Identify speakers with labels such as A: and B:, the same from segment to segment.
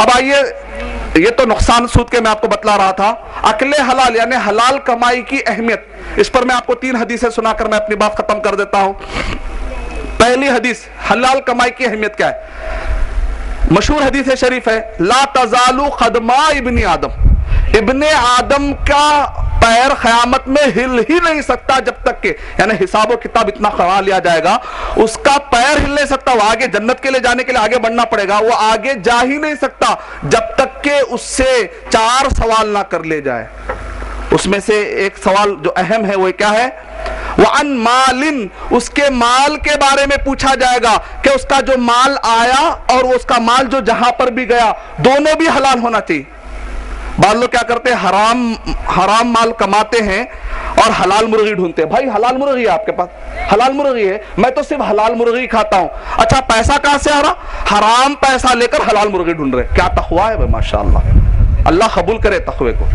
A: اب آئیے، یہ تو نقصان سود کے میں آپ کو بتلا رہا تھا. اکل حلال یعنی حلال کمائی کی اہمیت، اس پر میں آپ کو 3 حدیثیں سنا کر میں اپنی بات ختم کر دیتا ہوں. پہلی حدیث، حلال کمائی کی اہمیت کیا ہے؟ مشہور حدیث شریف ہے، لا تزال قدما ابن آدم، ابن آدم کا پیر قیامت میں ہل ہی نہیں سکتا جب تک کہ، یعنی حساب و کتاب اتنا کرا لیا جائے گا، اس کا پیر ہل نہیں سکتا، وہ آگے جنت کے لیے جانے کے لیے آگے بڑھنا پڑے گا، وہ آگے جا ہی نہیں سکتا جب تک کہ اس سے 4 سوال نہ کر لے جائے. اس میں سے ایک سوال جو اہم ہے وہ کیا ہے؟ وَعَن مَالٍ، اس کے مال کے بارے میں پوچھا جائے گا کہ اس کا جو مال آیا اور اس کا مال جو جہاں پر بھی گیا دونوں بھی حلال ہونا چاہیے. بعض لوگ کیا کرتے ہیں، حرام مال کماتے ہیں اور حلال مرغی ڈھونڈتے ہیں. بھائی حلال مرغی ہے آپ کے پاس، حلال مرغی ہے، میں تو صرف حلال مرغی کھاتا ہوں. اچھا پیسہ کہاں سے آ رہا؟ حرام پیسہ لے کر حلال مرغی ڈھونڈ رہے. کیا تقویٰ ہے بھائی، ماشاءاللہ، اللہ قبول کرے تقوی کو.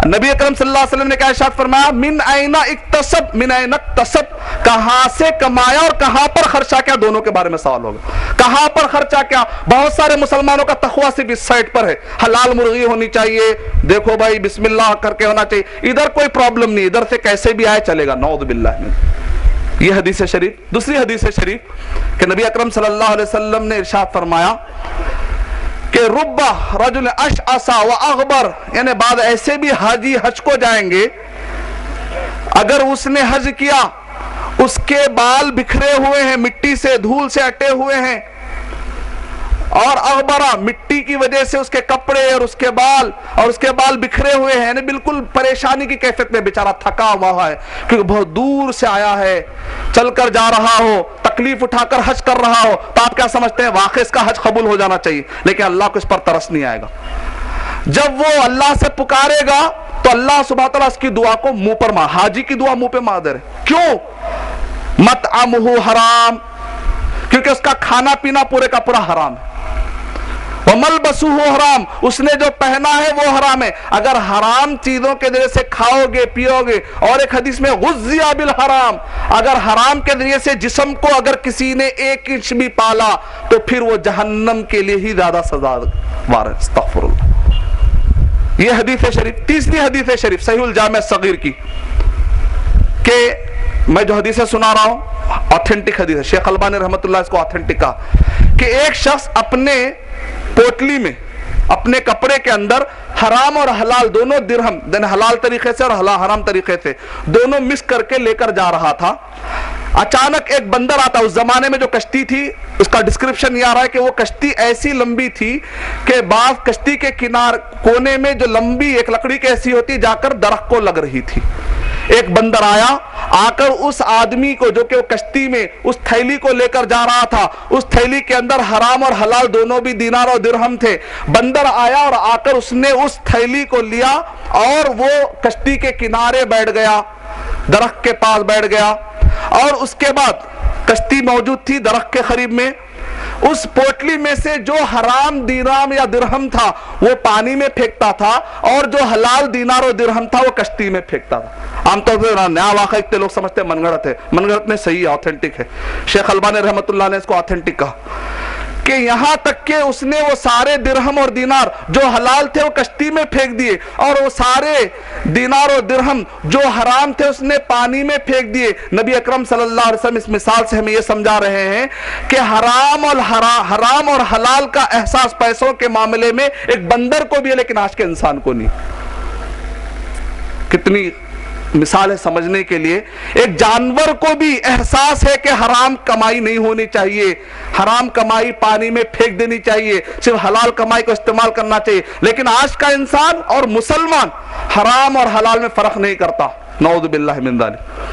A: نبی اکرم صلی اللہ علیہ وسلم نے کیا ارشاد فرمایا؟ من این اکتسب من این اکتسب، کہاں سے کمایا اور کہاں پر خرچہ کیا، دونوں کے بارے میں سوال ہوگا. کہاں پر خرچہ کیا؟ بہت سارے مسلمانوں کا تقویٰ صرف اس سائٹ پر ہے، حلال مرغی ہونی چاہیے، دیکھو بھائی بسم اللہ کر کے ہونا چاہیے، ادھر کوئی پرابلم نہیں، ادھر سے کیسے بھی آئے چلے گا. نعوذ باللہ من. یہ حدیث شریف. دوسری حدیث شریف کہ نبی اکرم صلی اللہ علیہ وسلم نے ارشاد فرمایا کہ رب رجل اشعث واغبر، یعنی بعد ایسے بھی حاجی حج کو جائیں گے، اگر اس نے حج کیا اس کے بال بکھرے ہوئے ہیں، مٹی سے دھول سے اٹے ہوئے ہیں، اور اغبرہ مٹی کی وجہ سے اس کے کپڑے اور اس کے بال بکھرے ہوئے ہیں، یعنی بالکل پریشانی کی کیفیت میں بیچارہ تھکا ہوا ہے کیونکہ بہت دور سے آیا ہے، چل کر جا رہا ہو، تکلیف اٹھا کر حج کر رہا ہو، تو آپ کیا سمجھتے ہیں؟ واقعی اس کا حج قبول ہو جانا چاہیے، لیکن اللہ کو اس پر ترس نہیں آئے گا. جب وہ اللہ سے پکارے گا تو اللہ سبحانہ تعالیٰ اس کی دعا کو منہ پر حاجی کی دعا منہ پہ مار دے رہے. کیوں؟ مطعمہ حرام، کیونکہ اس کا کھانا پینا پورے کا پورا حرام ہے. وَمَلْبَسُهُ حرام، اس نے جو پہنا ہے وہ حرام ہے. اگر حرام چیزوں کے ذریعے سے کھاؤ گے پیو گے، اور ایک حدیث میں غُذِّيَ بِالْحَرام، اگر حرام کے ذریعے سے جسم کو اگر کسی نے 1 انچ بھی پالا تو پھر وہ جہنم کے لیے ہی زیادہ سزاوار ہے. استغفر اللہ. یہ حدیث شریف. تیسری حدیث شریف صحیح الجامع الصغیر کی، کہ میں جو حدیثیں سنا رہا ہوں آتھینٹک حدیث ہے، شیخ البانی رحمۃ اللہ اس کو آتھینٹک کہا، کہ ایک شخص اپنے پوٹلی میں اپنے کپڑے کے اندر حرام اور حلال دونوں درہم، یعنی حلال طریقے سے اور حرام طریقے سے دونوں مکس کر کے لے کر جا رہا تھا. اچانک ایک بندر آتا. اس زمانے میں جو کشتی تھی اس کا ڈسکرپشن یہ آ رہا ہے کہ وہ کشتی ایسی لمبی تھی کہ بعض کشتی کے کنار کونے میں جو لمبی ایک لکڑی کی ایسی ہوتی جا کر درخت کو لگ رہی تھی. ایک بندر آیا، آ کر اس آدمی کو جو کہ وہ کشتی میں اس تھیلی کو لے کر جا رہا تھا، اس تھیلی کے اندر حرام اور حلال دونوں بھی دینار اور درہم تھے. بندر آیا اور آ کر اس نے اس تھیلی کو لیا اور وہ کشتی کے کنارے بیٹھ گیا، درخت کے پاس بیٹھ گیا، اور اس کے بعد کشتی موجود تھی درخت کے قریب میں. اس پوٹلی میں سے جو حرام دینار یا درہم تھا وہ پانی میں پھینکتا تھا، اور جو حلال دینار اور درہم تھا وہ کشتی میں پھینکتا تھا. عام طور پر نیا واقعہ اتنے لوگ سمجھتے ہیں من گھڑت ہے، من گھڑت نہیں، صحیح ہے، آتھینٹک ہے. شیخ البانی رحمۃ اللہ نے اس کو آتھینٹک کہا کہ یہاں تک کہ اس نے وہ سارے درہم اور دینار جو حلال تھے وہ کشتی میں پھینک دیے، اور وہ سارے دینار اور درہم جو حرام تھے اس نے پانی میں پھینک دیے. نبی اکرم صلی اللہ علیہ وسلم اس مثال سے ہمیں یہ سمجھا رہے ہیں کہ حرام اور حلال کا احساس پیسوں کے معاملے میں ایک بندر کو بھی ہے لیکن آج کے انسان کو نہیں. کتنی مثال ہے سمجھنے کے لیے. ایک جانور کو بھی احساس ہے کہ حرام کمائی نہیں ہونی چاہیے، حرام کمائی پانی میں پھینک دینی چاہیے، صرف حلال کمائی کو استعمال کرنا چاہیے. لیکن آج کا انسان اور مسلمان حرام اور حلال میں فرق نہیں کرتا. نعوذ باللہ من ذالک.